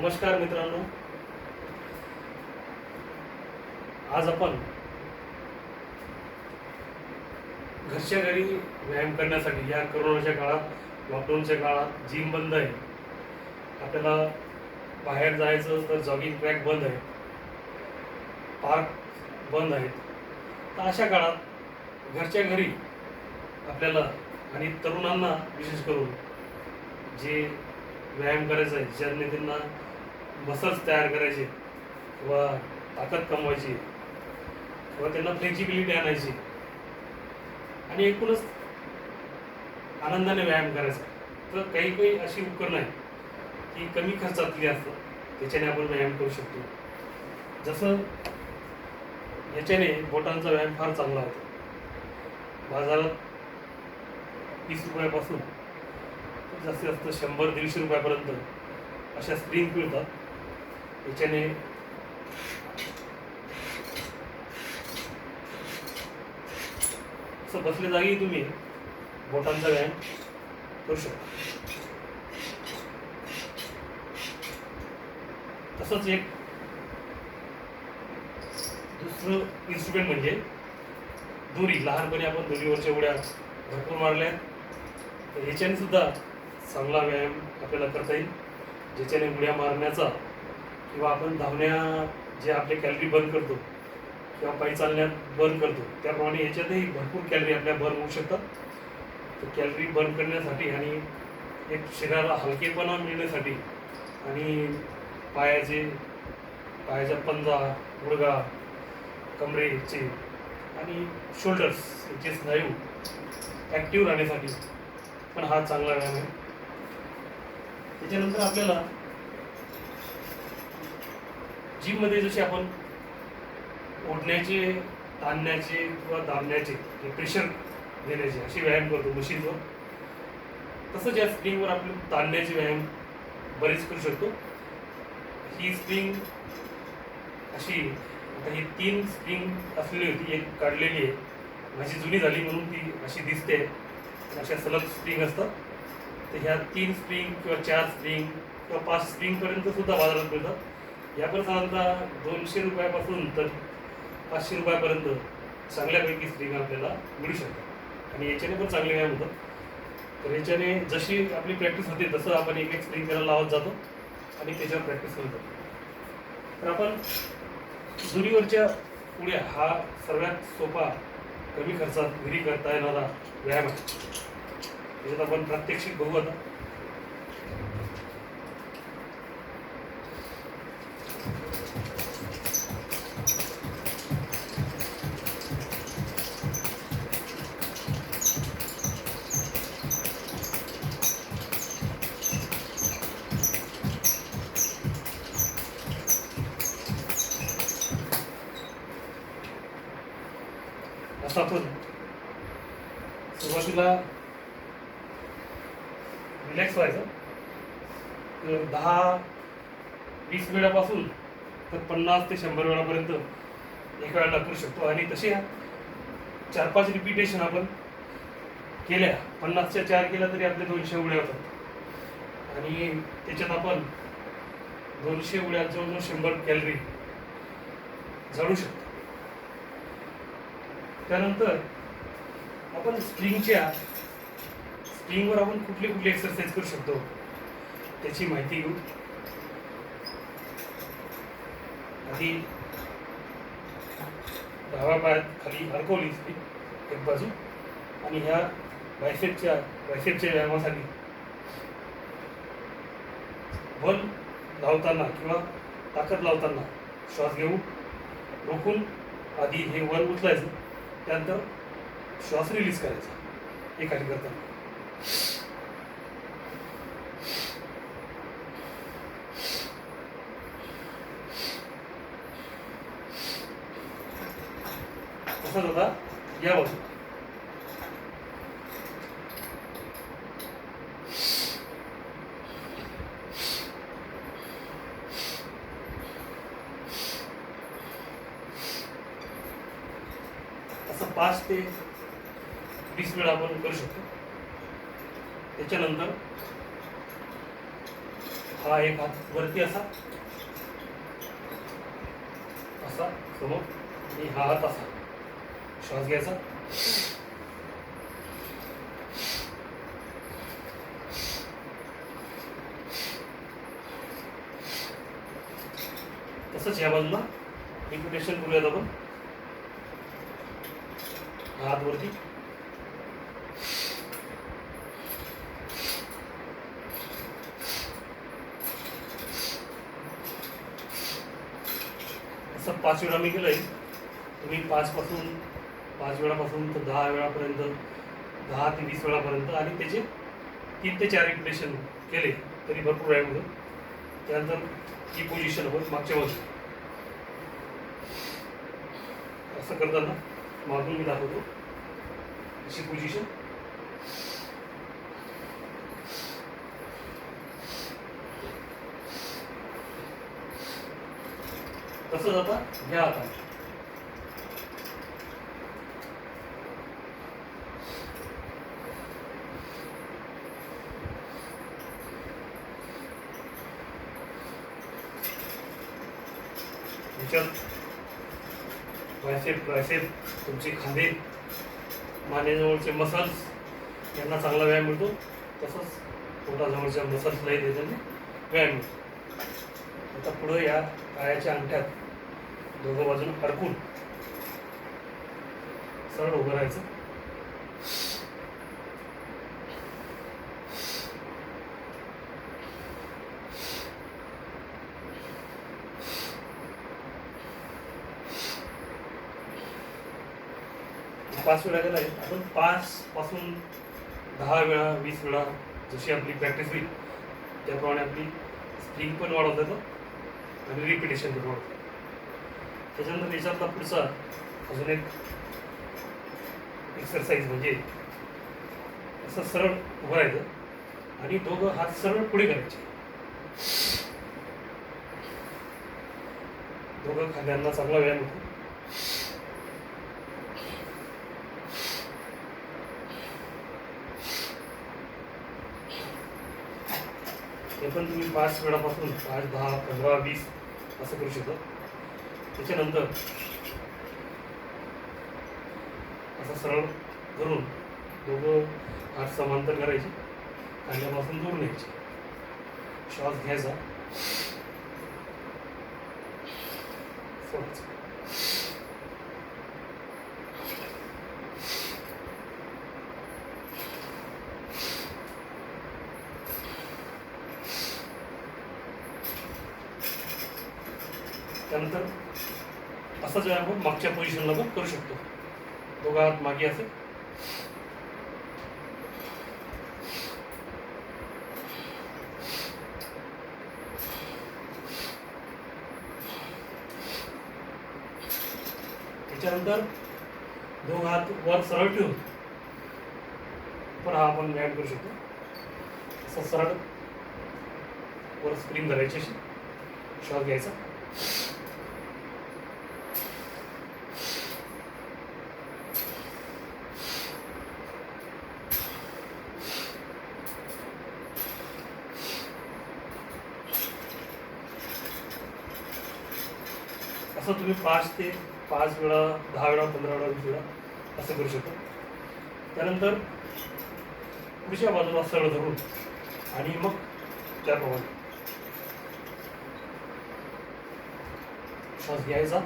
नमस्कार मित्रांनो, आज आपण घरच्या घरी व्यायाम करण्यासाठी या कोरोनाच्या काळात, लॉकडाऊनच्या काळात जिम बंद आहे, आपल्याला बाहेर जायचं तर जॉगिंग ट्रॅक बंद आहे, पार्क बंद आहेत. तर अशा काळात घरच्या घरी आपल्याला आणि तरुणांना विशेष करून जे व्यायाम करायचा आहे, ज्यांनी त्यांना मसल्स तयार करायचे किंवा ताकद कमवायची किंवा त्यांना फ्लेक्झिबिलिटी आणायची आणि एकूणच आनंदाने व्यायाम करायचा, तर काही काही अशी उपकरणं आहेत की कमी खर्चातली असतात, त्याच्याने आपण व्यायाम करू शकतो. जसं याच्याने बोटांचा व्यायाम फार चांगला होतो. बाजारात 20 रुपयापासून जास्तीत जास्त 100-150 रुपयापर्यंत अशा स्प्रिंग मिळतात. याच्याने असं बसल्या जागी तुम्ही बोटांचा व्यायाम करू शकता. तसंच एक दुसरं इन्स्ट्रुमेंट म्हणजे दोरी. लहानपणी आपण दोरीवरच्या उड्या भरपूर मारल्या, तर ह्याच्याने सुद्धा चांगला व्यायाम आपल्याला करता येईल, ज्याच्याने उड्या मारण्याचा किंवा आपण धावण्या जे आपले कॅलरी बर्न करतो किंवा पायी चालण्यात बर्न करतो, त्याप्रमाणे याच्यातही भरपूर कॅलरी आपल्या बर्न होऊ शकतात. तर कॅलरी बर्न करण्यासाठी आणि एक शरीराला हलकेपणा मिळण्यासाठी आणि पायाच्या पंजा, गुडघा, कमरेचे आणि शोल्डर्स याचे स्नायू ॲक्टिव्ह राहण्यासाठी पण हा चांगला व्यायाम आहे. त्याच्यानंतर आपल्याला जिममध्ये जसे आपण ओढण्याचे, ताणण्याचे किंवा दाबण्याचे, प्रेशर देण्याचे असे व्यायाम करतो मशीनवर, तसंच या स्प्रिंगवर आपण ताणण्याचे व्यायाम बरेच करू शकतो. ही स्प्रिंग अशी, आता ही 3 स्प्रिंग असलेली होती, एक काढलेली आहे, माझी जुनी झाली म्हणून ती अशी दिसते. अशा सलग स्प्रिंग असतात. तर ह्या 3 स्प्रिंग किंवा 4 स्प्रिंग किंवा 5 स्प्रिंगपर्यंत सुद्धा बाजारात मिळतात. या पण साधारणतः 200 रुपयापासून तर 500 रुपयापर्यंत चांगल्यापैकी स्प्रिंग आपल्याला मिळू शकतात आणि याच्याने पण चांगले व्यायाम होतात. तर याच्याने जशी आपली प्रॅक्टिस होते तसं आपण एक एक स्प्रिंग त्याला लावत जातो आणि त्याच्यावर प्रॅक्टिस करत जातो. तर आपण दोरीवरच्या उड्या हा सर्वात सोपा, कमी खर्चात घरी करता येणारा व्यायाम आहे. त्याच्यात आपण प्रात्यक्षिक बघू आता. असं आपण सुरुवातीला रिलॅक्स व्हायचं. 10-20 वेळापासून तर 50 ते 100 वेळापर्यंत एका वेळेला करू शकतो आणि तसे 4-5 रिपिटेशन आपण केल्या, 50च्या 4 केल्या तरी आपले 200 उड्या होतात आणि त्याच्यात आपण 200 उड्या जवळजवळ 100 कॅलरी जाळू शकतो. त्यानंतर आपण स्प्रिंगवर आपण कुठले कुठले एक्सरसाइज करू शकतो त्याची माहिती घेऊ. आधी डाव्या पायात खाली अडकवली स्प्रिंग एक बाजू आणि ह्या बायसेपच्या व्यायामासाठी बल लावताना किंवा ताकद लावताना श्वास घेऊ, रोखून आधी हे वर उचलायचं, त्यानंतर श्वास रिलीज करायचा हे खाली करताना. तसंच आता या बाजू. असं 5 ते 20 वेळा आपण करू शकतो. त्याच्यानंतर हा एक हात वरती असा असा समोर आणि हा हात असा. श्वास घ्यायचा. तसंच या बाजूला इम्पिटेशन करूयात आपण. हात वरती. असं 5 वेळा मी केलंय. तुम्ही 5 वेळापासून तर 10 वेळापर्यंत, 10 ते 20 वेळापर्यंत आणि त्याचे 3 ते 4 रिपिटेशन केले तरी भरपूर व्यायाम होतो. त्यानंतर ही पोझिशन होईल मागच्या बाजूला. असं करताना मागून मी दाखवतो अशी पोझिशन. तसंच आता घ्या आता. ह्याच्यात बायसेप, ट्रायसेप, तुमचे खांदे, मानेजवळचे मसल्स यांना चांगला व्यायाम मिळतो. तसंच पोटाजवळच्या मसल्सलाही त्याच्याने व्यायाम मिळतो. आता पुढं या पायाच्या अंगठ्यात दोघं बाजून अडकून सरळ उभं राहायचं. पाच वेळा गेला आहे आपण. 5 पासून 10 वेळा, 20 वेळा जशी आपली प्रॅक्टिस होईल त्याप्रमाणे आपली स्प्रिंग पण वाढवता येतं आणि रिपिटेशन पण वाढवतं. त्याच्यानंतर याच्यातला पुढचा अजून एक एक्सरसाइज म्हणजे असं सरळ उभं राहायचं आणि दोघं हात सरळ पुढे करायचे. दोघं खांद्यांना चांगला व्यायाम होतो. हे पण तुम्ही 5 वेळापासून 5, 10, 15, 20 असं करू शकता. त्याच्यानंतर असं सरळ धरून दोघं हात समांतर करायचे, खांद्यापासून दूर न्यायचे. श्वास घ्यायचा, सोडायचा. त्यानंतर असंच व्यायाम आपण मागच्या पोझिशनला पण करू शकतो. दोघा हात मागे असे. त्याच्यानंतर दोघ हात वर सरळ ठेवून पण हा आपण व्यायाम करू शकतो. असं सरळ वर स्प्रिंग करायची अशी. श्वास घ्यायचा. असं तुम्ही 5 वेळा, 10 वेळा, 15 वेळा, 20 वेळा असं करू शकता. त्यानंतर पुढच्या बाजूला सरळ धरून आणि मग त्याप्रमाणे श्वास घ्यायचा.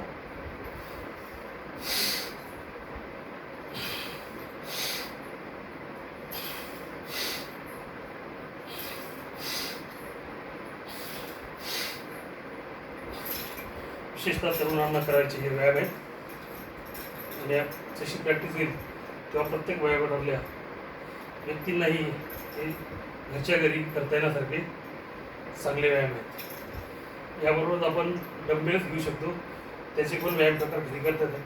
विशेषतः तरुणांना करायचे हे व्यायाम आहेत. आणि जशी प्रॅक्टिस होईल तेव्हा प्रत्येक वयोगटातल्या व्यक्तींनाही हे घरच्या घरी करता येण्यासारखे चांगले व्यायाम आहेत. याबरोबरच आपण डंबेल्स घेऊ शकतो, त्याचे पण व्यायाम प्रकार घरी करता येतात.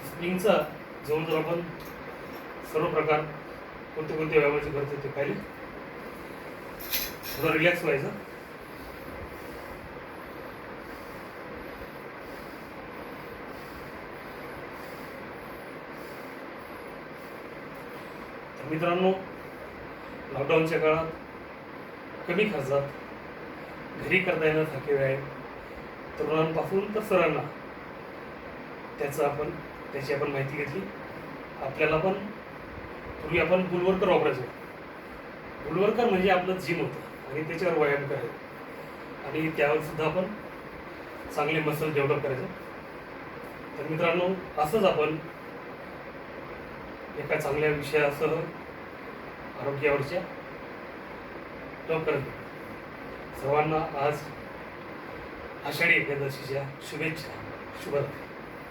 स्प्रिंगचा जवळजवळ आपण सर्व प्रकार कोणते कोणते व्यायामाचे करतो ते पाहिले. थोडं रिलॅक्स व्हायचं. मित्रांनो, लॉकडाऊनच्या काळात कमी खर्चात घरी करता येण्यासारखे व्यायाम तरुणांपासून तर सरांना त्याची आपण माहिती घेतली. आपल्याला पण पूर्वी आपण बुलवर्कर वापरायचो. बुलवर्कर म्हणजे आपलं जिम होतं आणि त्याच्यावर व्यायाम करायचं आणि त्यावर सुद्धा आपण चांगले मसल डेव्हलप करायचं. तर मित्रांनो, असंच आपण एका चांगल्या विषयासह आरोग्यावरच्या लवकरच सर्वांना आज आषाढी एकादशीच्या शुभेच्छा. शुभरात्री.